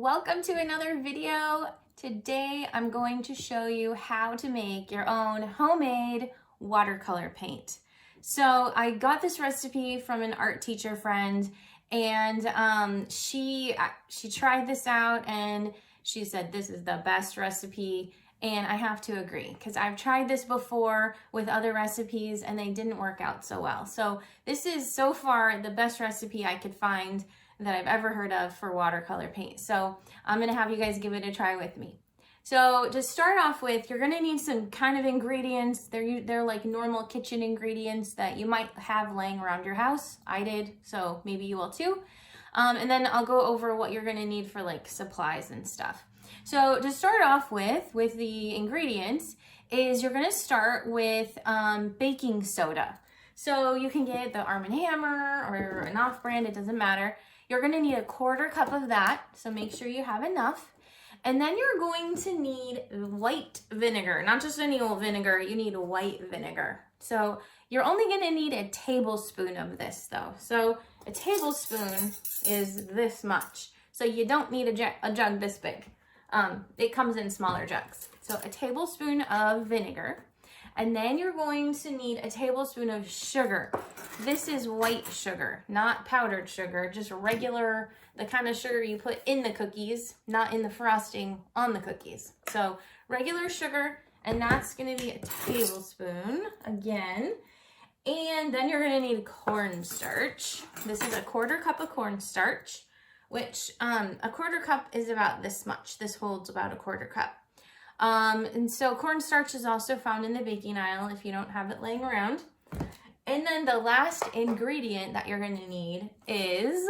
Welcome to another video. Today I'm going to show you how to make your own homemade watercolor paint. So I got this recipe from an art teacher friend, and she tried this out and she said this is the best recipe, and I have to agree because I've tried this before with other recipes and they didn't work out so well. So this is so far the best recipe I could find that I've ever heard of for watercolor paint. So I'm gonna have you guys give it a try with me. So to start off with, you're gonna need some kind of ingredients. They're like normal kitchen ingredients that you might have laying around your house. I did, so maybe you will too. And then I'll go over what you're gonna need for like supplies and stuff. So to start off with the ingredients is you're gonna start with baking soda. So you can get the Arm & Hammer or an off-brand, it doesn't matter. You're gonna need 1/4 cup of that, so make sure you have enough. And then you're going to need white vinegar, not just any old vinegar, you need white vinegar. So you're only gonna need a tablespoon of this though. So a tablespoon is this much. So you don't need a jug this big. It comes in smaller jugs. So a tablespoon of vinegar. And then you're going to need a tablespoon of sugar. This is white sugar, not powdered sugar, just regular, the kind of sugar you put in the cookies, not in the frosting on the cookies. So regular sugar, and that's gonna be a tablespoon again. And then you're gonna need cornstarch. This is 1/4 cup of cornstarch, which a 1/4 cup is about this much. This holds about 1/4 cup. And so cornstarch is also found in the baking aisle if you don't have it laying around. And then the last ingredient that you're going to need is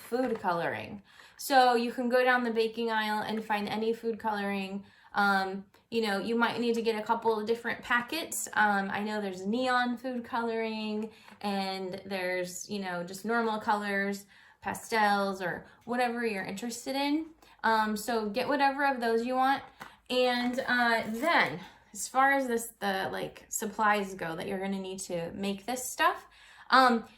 food coloring. So you can go down the baking aisle and find any food coloring. You know, you might need to get a couple of different packets. I know there's neon food coloring, and there's, you know, just normal colors, pastels, or whatever you're interested in. So get whatever of those you want. And then, as far as the like supplies go that you're gonna need to make this stuff,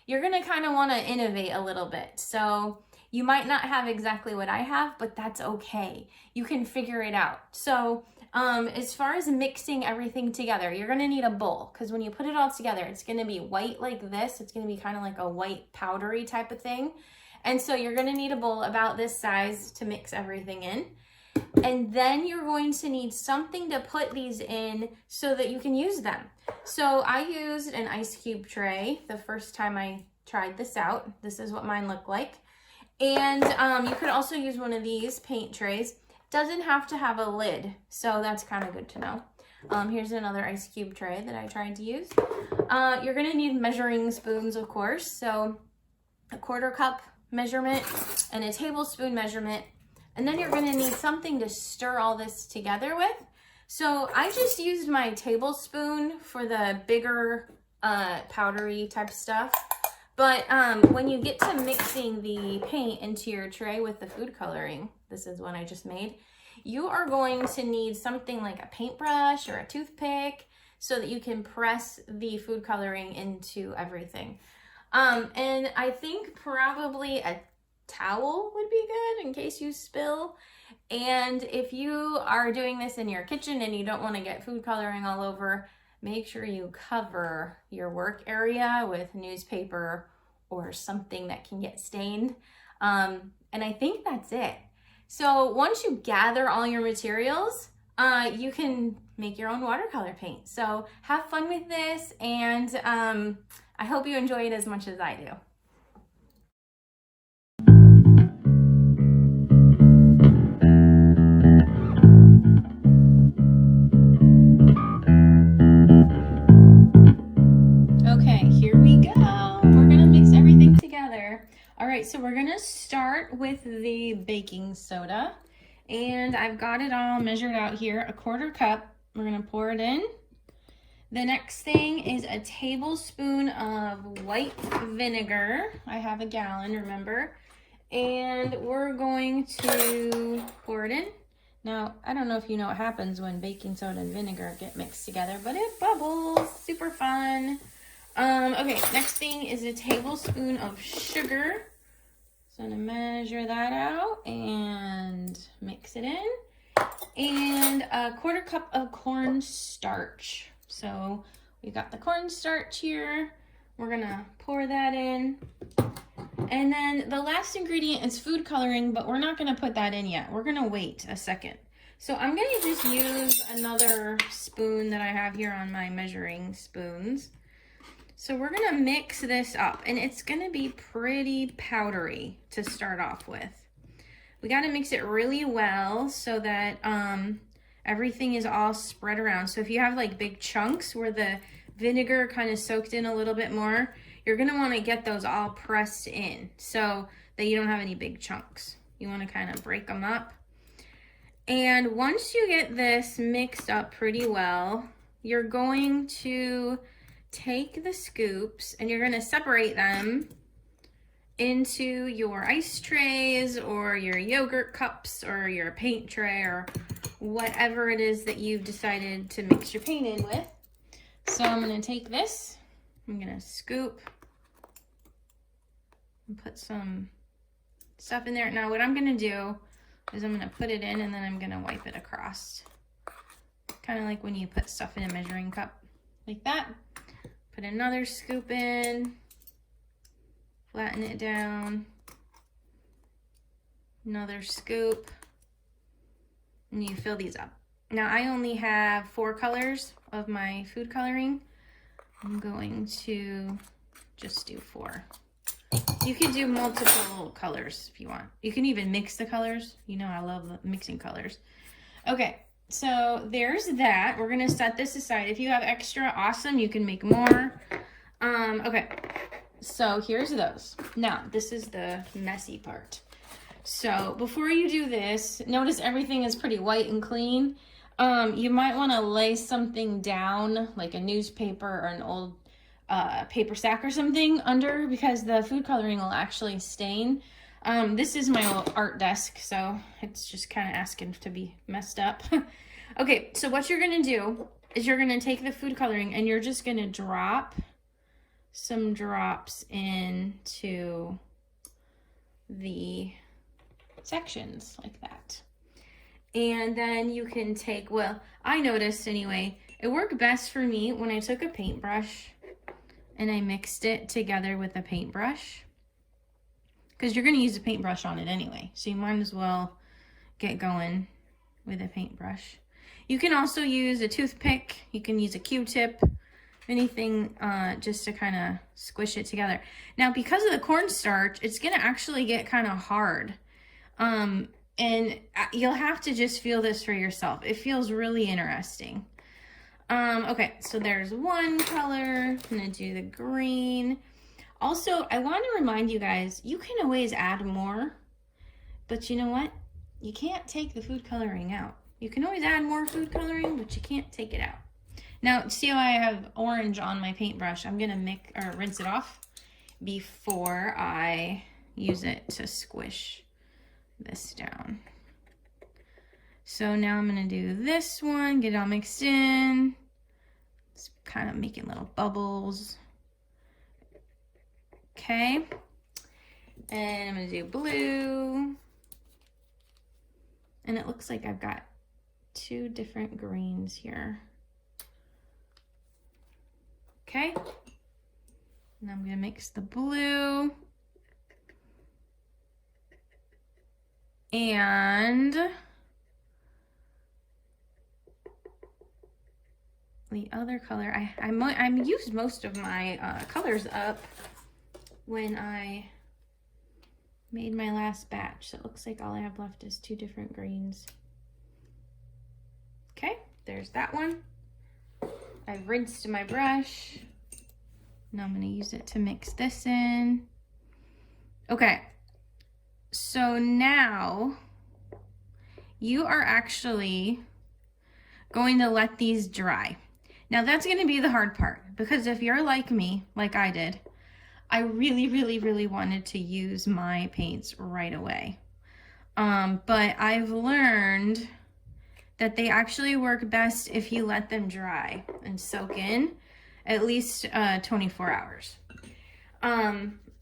you're gonna kind of want to innovate a little bit. So you might not have exactly what I have, but that's okay. You can figure it out. So as far as mixing everything together, you're gonna need a bowl, because when you put it all together, it's gonna be white like this. It's gonna be kind of like a white powdery type of thing. And so you're gonna need a bowl about this size to mix everything in. And then you're going to need something to put these in so that you can use them. So I used an ice cube tray the first time I tried this out. This is what mine looked like. And you could also use one of these paint trays. Doesn't have to have a lid, so that's kind of good to know. Here's another ice cube tray that I tried to use. You're gonna need measuring spoons, of course. So 1/4 cup measurement and a tablespoon measurement. And then you're gonna need something to stir all this together with. So I just used my tablespoon for the bigger powdery type stuff. But when you get to mixing the paint into your tray with the food coloring, this is one I just made, you are going to need something like a paintbrush or a toothpick so that you can press the food coloring into everything. And I think probably a towel would be good in case you spill. And if you are doing this in your kitchen and you don't want to get food coloring all over, make sure you cover your work area with newspaper or something that can get stained. And I think that's it. So once you gather all your materials, you can make your own watercolor paint. So have fun with this, and I hope you enjoy it as much as I do. So we're gonna start with the baking soda, and I've got it all measured out here, 1/4 cup. We're gonna pour it in. The next thing is a tablespoon of white vinegar. I have a gallon, remember? And we're going to pour it in. Now, I don't know if you know what happens when baking soda and vinegar get mixed together, but it bubbles, super fun. Okay, next thing is a tablespoon of sugar. So I'm gonna measure that out and mix it in. And a 1/4 cup of cornstarch. So we got the cornstarch here. We're gonna pour that in. And then the last ingredient is food coloring, but we're not gonna put that in yet. We're gonna wait a second. So I'm gonna just use another spoon that I have here on my measuring spoons. So we're gonna mix this up, and it's gonna be pretty powdery to start off with. We gotta mix it really well so that everything is all spread around. So if you have like big chunks where the vinegar kind of soaked in a little bit more, you're gonna wanna get those all pressed in so that you don't have any big chunks. You wanna kind of break them up. And once you get this mixed up pretty well, you're going to take the scoops and you're gonna separate them into your ice trays or your yogurt cups or your paint tray or whatever it is that you've decided to mix your paint in with. So I'm gonna take this, I'm gonna scoop and put some stuff in there. Now what I'm gonna do is I'm gonna put it in and then I'm gonna wipe it across. Kind of like when you put stuff in a measuring cup, like that. Put another scoop in, flatten it down, another scoop, and you fill these up. Now I only have 4 colors of my food coloring. I'm going to just do 4. You could do multiple colors if you want. You can even mix the colors. You know I love mixing colors. Okay, so there's that. We're gonna set this aside. If you have extra, awesome, you can make more. Okay, so here's those. Now, this is the messy part. So before you do this, notice everything is pretty white and clean. You might wanna lay something down, like a newspaper or an old paper sack or something under, because the food coloring will actually stain. This is my old art desk, so it's just kind of asking to be messed up. Okay, so what you're gonna do is you're gonna take the food coloring and you're just gonna drop some drops into the sections like that. And then you can take, well, I noticed anyway, it worked best for me when I took a paintbrush and I mixed it together with a paintbrush, because you're going to use a paintbrush on it anyway, so you might as well get going with a paintbrush. You can also use a toothpick, you can use a Q-tip, anything just to kind of squish it together. Now, because of the cornstarch, it's going to actually get kind of hard, and you'll have to just feel this for yourself. It feels really interesting. Okay, so there's one color. I'm gonna do the green. Also, I want to remind you guys, you can always add more, but you know what? You can't take the food coloring out. You can always add more food coloring, but you can't take it out. Now, see how I have orange on my paintbrush? I'm gonna rinse it off before I use it to squish this down. So now I'm gonna do this one, get it all mixed in. It's kind of making little bubbles. Okay. And I'm gonna do blue. And it looks like I've got 2 different greens here. Okay. And I'm gonna mix the blue. And the other color, I used most of my colors up when I made my last batch. So it looks like all I have left is 2 different greens. Okay, there's that one. I've rinsed my brush. Now I'm gonna use it to mix this in. Okay, so now you are actually going to let these dry. Now that's going to be the hard part, because if you're like me, like I did, I really wanted to use my paints right away. But I've learned that they actually work best if you let them dry and soak in at least 24 hours.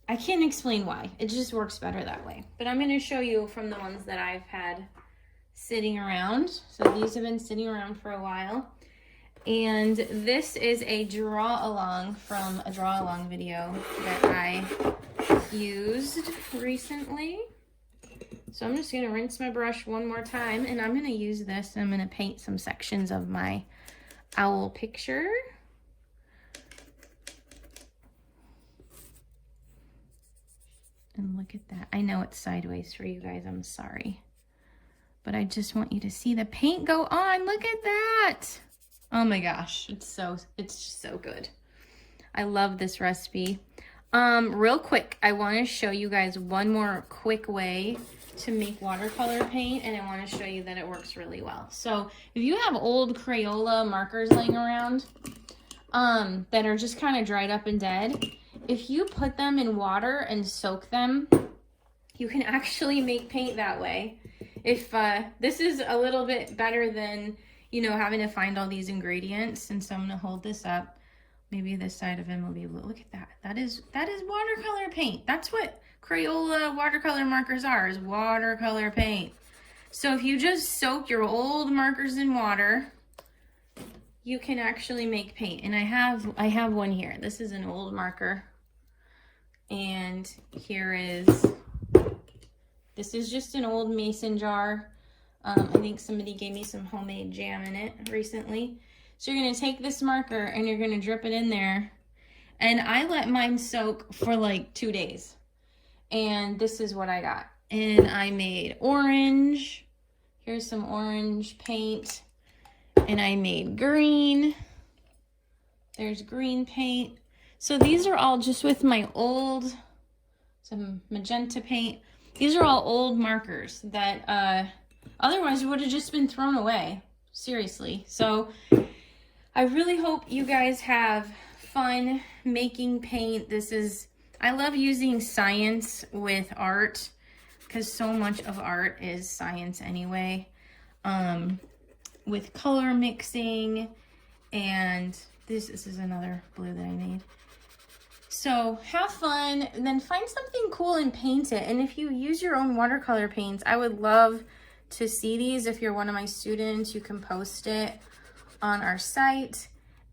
I can't explain why. It just works better that way. But I'm going to show you from the ones that I've had sitting around. So these have been sitting around for a while. And this is a draw along from a draw along video that I used recently. So I'm just going to rinse my brush one more time, and I'm going to use this and I'm going to paint some sections of my owl picture. And look at that. I know it's sideways for you guys. I'm sorry. But I just want you to see the paint go on. Look at that. Oh my gosh. It's just so good. I love this recipe. Real quick, I want to show you guys one more quick way to make watercolor paint, and I want to show you that it works really well. So if you have old Crayola markers laying around that are just kind of dried up and dead, if you put them in water and soak them, you can actually make paint that way. If this is a little bit better than, you know, having to find all these ingredients. And so I'm going to hold this up. Maybe this side of him will be able to look at that. That is watercolor paint. That's what Crayola watercolor markers are, is watercolor paint. So if you just soak your old markers in water, you can actually make paint. And I have one here. This is an old marker. And this is just an old mason jar. I think somebody gave me some homemade jam in it recently. So you're going to take this marker and you're going to drip it in there. And I let mine soak for like 2 days. And this is what I got. And I made orange. Here's some orange paint. And I made green. There's green paint. So these are all just with my some magenta paint. These are all old markers that otherwise would have just been thrown away. Seriously. So I really hope you guys have fun making paint. I love using science with art because so much of art is science anyway. With color mixing, and this is another blue that I made. So have fun, and then find something cool and paint it. And if you use your own watercolor paints, I would love to see these. If you're one of my students, you can post it on our site.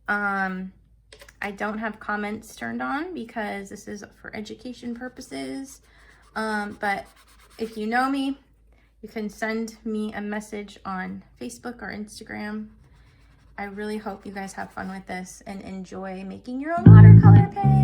I don't have comments turned on because this is for education purposes. But if you know me, you can send me a message on Facebook or Instagram. I really hope you guys have fun with this and enjoy making your own watercolor paint.